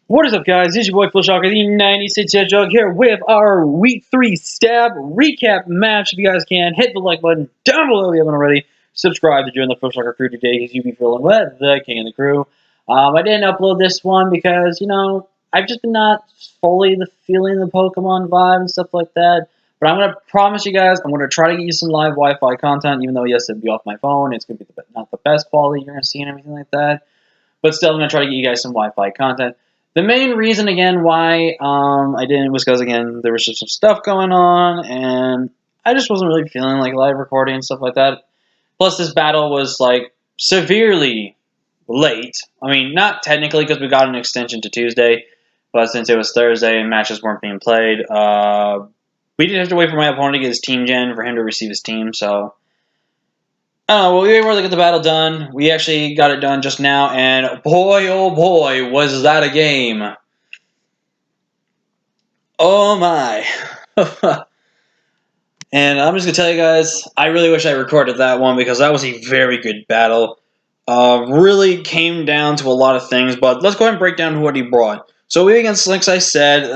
What is up, guys? It's your boy Flowshocker, the 96 Hedgehog here with our Week 3 Stab Recap match. If you guys can, hit the like button down below if you haven't already. Subscribe to join the Flowshocker crew today because you'll be feeling with the king of the crew. I didn't upload this one because, I've just been not fully feeling the Pokemon vibe and stuff like that. But I'm going to promise you guys, I'm going to try to get you some live Wi-Fi content, even though, yes, it'll be off my phone. It's going to be not the best quality you're going to see and everything like that. But still, I'm going to try to get you guys some Wi-Fi content. The main reason, again, why I didn't was because, again, there was just some stuff going on, and I just wasn't really feeling like live recording and stuff like that. Plus, this battle was, like, severely late. I mean, not technically because we got an extension to Tuesday, but since it was Thursday and matches weren't being played, we did have to wait for my opponent to get his team gen for him to receive his team, so... Oh, well, we were able to get the battle done. We actually got it done just now, and boy, oh boy, was that a game. Oh my. And I'm just going to tell you guys, I really wish I recorded that one because that was a very good battle. Really came down to a lot of things, but let's go ahead and break down what he brought. So we against, like I said,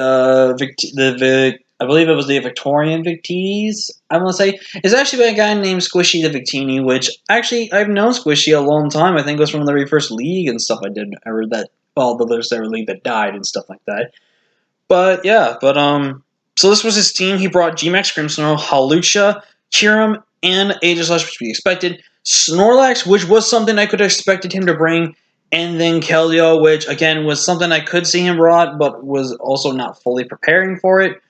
I believe it was the Victorian Victinies, I want to say. It's actually by a guy named Squishy the Victini, which actually I've known Squishy a long time. I think it was from the very first league and stuff I did. I heard that, well, there's their league that died and stuff like that. But yeah, so this was his team. He brought G-Max Grimmsnarl, Hawlucha, Kyurem, and Aegislash, which we expected. Snorlax, which was something I could have expected him to bring. And then Keldeo, which, again, was something I could see him brought, but was also not fully preparing for it.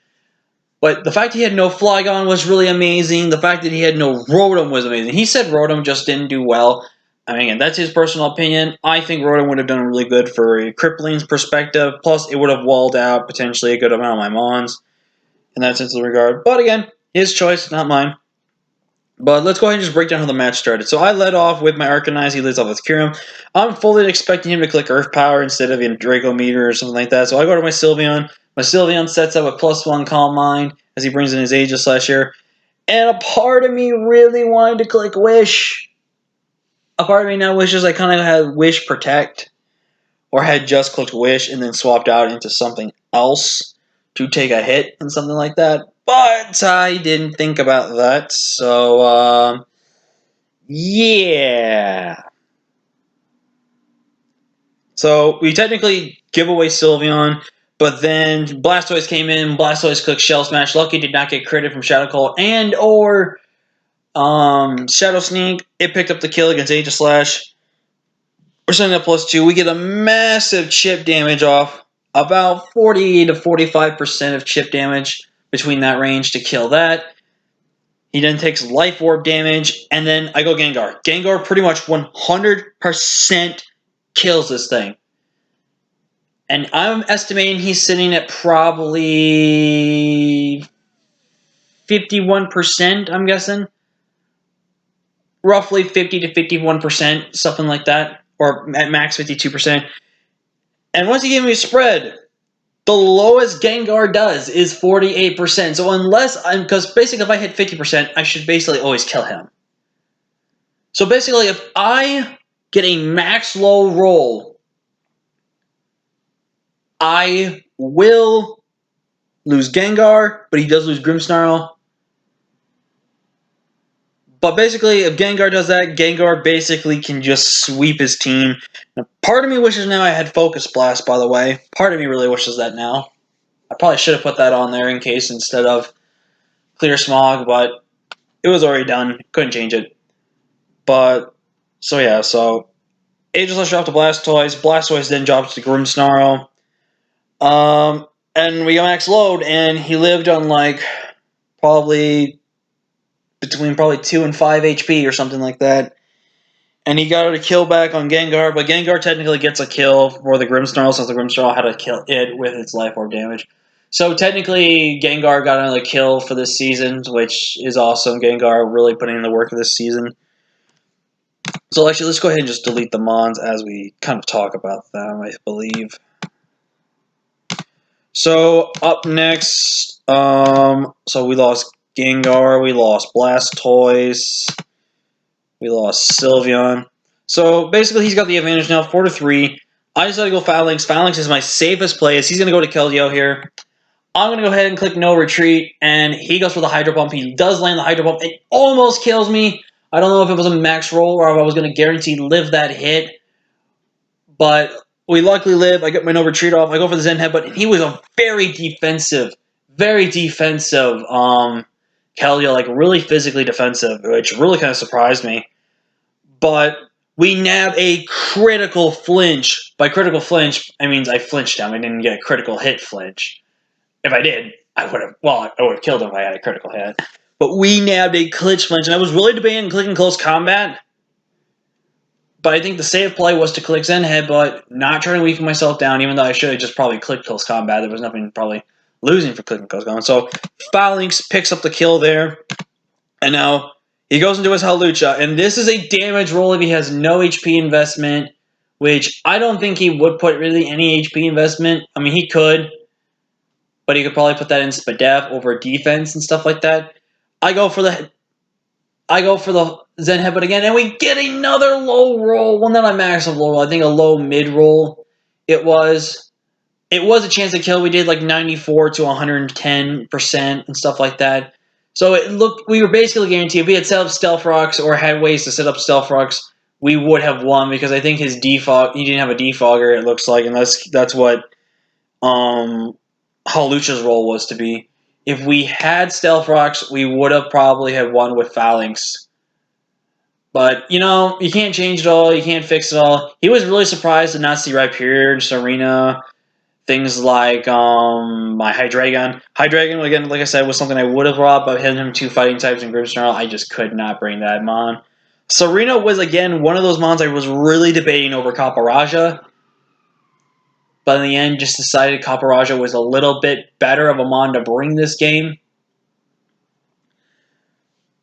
But the fact he had no Flygon was really amazing. The fact that he had no Rotom was amazing. He said Rotom just didn't do well. I mean, again, that's his personal opinion. I think Rotom would have done really good for a Crippling's perspective. Plus, it would have walled out potentially a good amount of my Mons in that sense of regard. But again, his choice, not mine. But let's go ahead and just break down how the match started. So I led off with my Arcanine. He leads off with Kyurem. I'm fully expecting him to click Earth Power instead of in Draco Meteor or something like that. So I go to my Sylveon. My Sylveon sets up a +1 Calm Mind as he brings in his Aegislash here. And a part of me really wanted to click Wish. A part of me now wishes I kind of had Wish Protect. Or had just clicked Wish and then swapped out into something else to take a hit and something like that. But I didn't think about that, so, yeah. So, we technically give away Sylveon, but then Blastoise came in, Blastoise clicked Shell Smash. Lucky did not get credit from Shadow Claw and or Shadow Sneak. It picked up the kill against Aegislash. We're sending up +2. We get a massive chip damage off. About 40 to 45% of chip damage between that range to kill that. He then takes Life Orb damage, and then I go Gengar. Gengar pretty much 100% kills this thing. And I'm estimating he's sitting at probably 51%, I'm guessing. Roughly 50 to 51%, something like that. Or at max 52%. And once he gave me a spread, the lowest Gengar does is 48%. So because basically if I hit 50%, I should basically always kill him. So basically if I get a max low roll, I will lose Gengar, but he does lose Grimmsnarl. But basically, if Gengar does that, Gengar basically can just sweep his team. Now, part of me wishes now I had Focus Blast, by the way. Part of me really wishes that now. I probably should have put that on there in case instead of Clear Smog, but it was already done. Couldn't change it. But, so yeah, so Aegislash dropped to Blastoise. Blastoise then drops to Grimmsnarl. And we got max load, and he lived on like probably between 2 and 5 HP or something like that. And he got a kill back on Gengar, but Gengar technically gets a kill for the Grimmsnarl since the Grimmsnarl had to kill it with its Life Orb damage. So technically, Gengar got another kill for this season, which is awesome. Gengar really putting in the work of this season. So actually, let's go ahead and just delete the Mons as we kind of talk about them, I believe. So up next, so we lost Gengar, we lost Blastoise, we lost Sylveon. So basically, he's got the advantage now, 4-3. I decided to go Phalanx. Phalanx is my safest play as he's going to go to Keldeo here. I'm going to go ahead and click no retreat, and he goes for the Hydro Pump. He does land the Hydro Pump. It almost kills me. I don't know if it was a max roll or if I was going to guarantee live that hit, but we luckily live. I get my no retreat off. I go for the Zen Head, but he was a very defensive Keldeo, like really physically defensive, which really kind of surprised me. But we nab a critical flinch. By critical flinch, I mean I flinched him. I didn't get a critical hit flinch. If I did, I would have killed him if I had a critical hit. But we nabbed a glitch flinch, and I was really debating clicking close combat. But I think the safe play was to click Zen Headbutt, not trying to weaken myself down, even though I should have just probably clicked close combat. There was nothing probably losing for clicking close combat. So Phalanx picks up the kill there. And now he goes into his Hawlucha, and this is a damage roll if he has no HP investment, which I don't think he would put really any HP investment. I mean, he could, but he could probably put that in Spadef over defense and stuff like that. I go for the Zen Headbutt again, and we get another low roll. Well, not a massive low roll. I think a low mid roll. It was a chance to kill. We did like 94 to 110% and stuff like that. So we were basically guaranteed if we had set up Stealth Rocks or had ways to set up Stealth Rocks, we would have won because I think he didn't have a defogger, it looks like, and that's what Hawlucha's role was to be. If we had Stealth Rocks, we would have probably have won with Phalanx. But, you can't change it all, you can't fix it all. He was really surprised to not see Rhyperior, Serena, things like my Hydreigon. Hydreigon, again, like I said, was something I would have brought, but hitting him 2 fighting types and Grimmsnarl, I just could not bring that Mon. Serena was, again, one of those Mons I was really debating over Copperajah, but in the end, just decided Copperajah was a little bit better of a Mon to bring this game.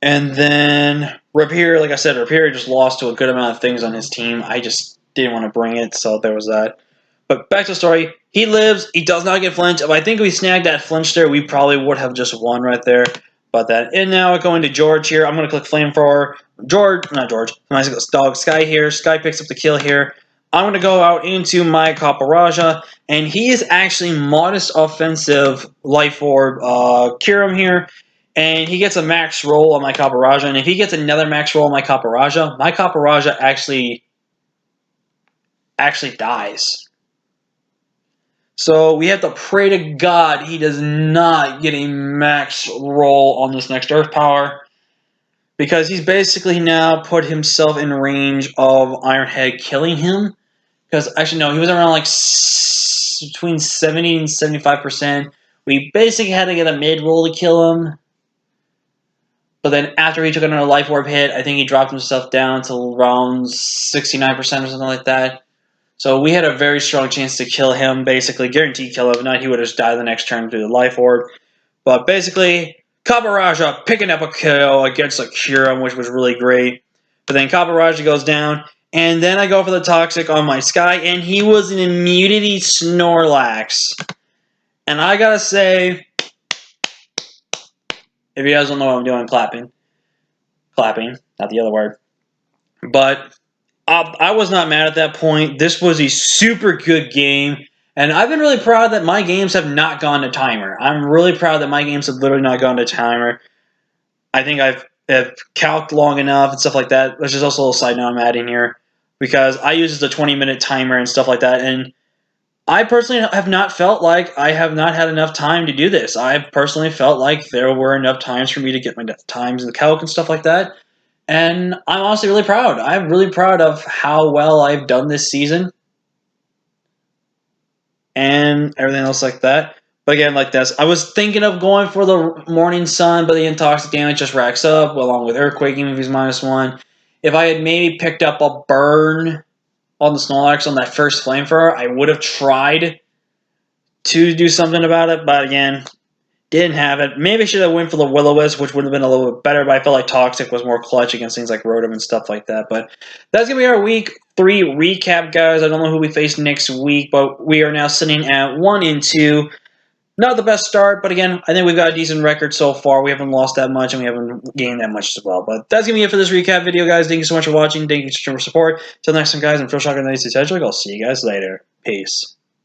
And then Rhyperior, like I said, Rhyperior just lost to a good amount of things on his team. I just didn't want to bring it, so there was that. But back to the story. He lives. He does not get flinch. If I think we snagged that flinch there, we probably would have just won right there. But that. And now going to George here. I'm going to click Flamethrower. Not George. My dog Sky here. Sky picks up the kill here. I'm going to go out into my Copperajah. And he is actually modest offensive Life Orb Kyurem here. And he gets a max roll on my Copperajah. And if he gets another max roll on my Copperajah actually dies. So we have to pray to God he does not get a max roll on this next Earth Power. Because he's basically now put himself in range of Ironhead killing him. Because, actually, no, he was around like between 70 and 75%. We basically had to get a mid-roll to kill him. But then after he took another Life Orb hit, I think he dropped himself down to around 69% or something like that. So we had a very strong chance to kill him, basically guaranteed kill him. If not, he would have just died the next turn through the Life Orb. But basically, Copperajah picking up a kill against a Kyurem, which was really great. But then Copperajah goes down, and then I go for the Toxic on my Sky, and he was an Immunity Snorlax. And I gotta say, if you guys don't know what I'm doing, clapping, not the other word. But I was not mad at that point. This was a super good game. And I've been really proud that my games have not gone to timer. I'm really proud that my games have literally not gone to timer. I think I've calced long enough and stuff like that. There's just also a little side note I'm adding here. Because I use the 20-minute timer and stuff like that. And I personally have not felt like I have not had enough time to do this. I personally felt like there were enough times for me to get my times in the calc and stuff like that. And I'm honestly really proud. I'm really proud of how well I've done this season. And everything else like that. But again, like this, I was thinking of going for the Morning Sun, but the Intoxic damage just racks up, along with Earthquake, even if he's -1. If I had maybe picked up a Burn on the Snorlax on that first Flamethrower, I would have tried to do something about it, but again, didn't have it. Maybe I should have went for the Will-O-Wisp, which would have been a little bit better, but I felt like Toxic was more clutch against things like Rotom and stuff like that. But that's going to be our Week 3 recap, guys. I don't know who we face next week, but we are now sitting at 1-2. Not the best start, but again, I think we've got a decent record so far. We haven't lost that much, and we haven't gained that much as well. But that's going to be it for this recap video, guys. Thank you so much for watching. Thank you so much for support. Till next time, guys, I'm Phil Shotgun 96 Hedgehog. I'll see you guys later. Peace.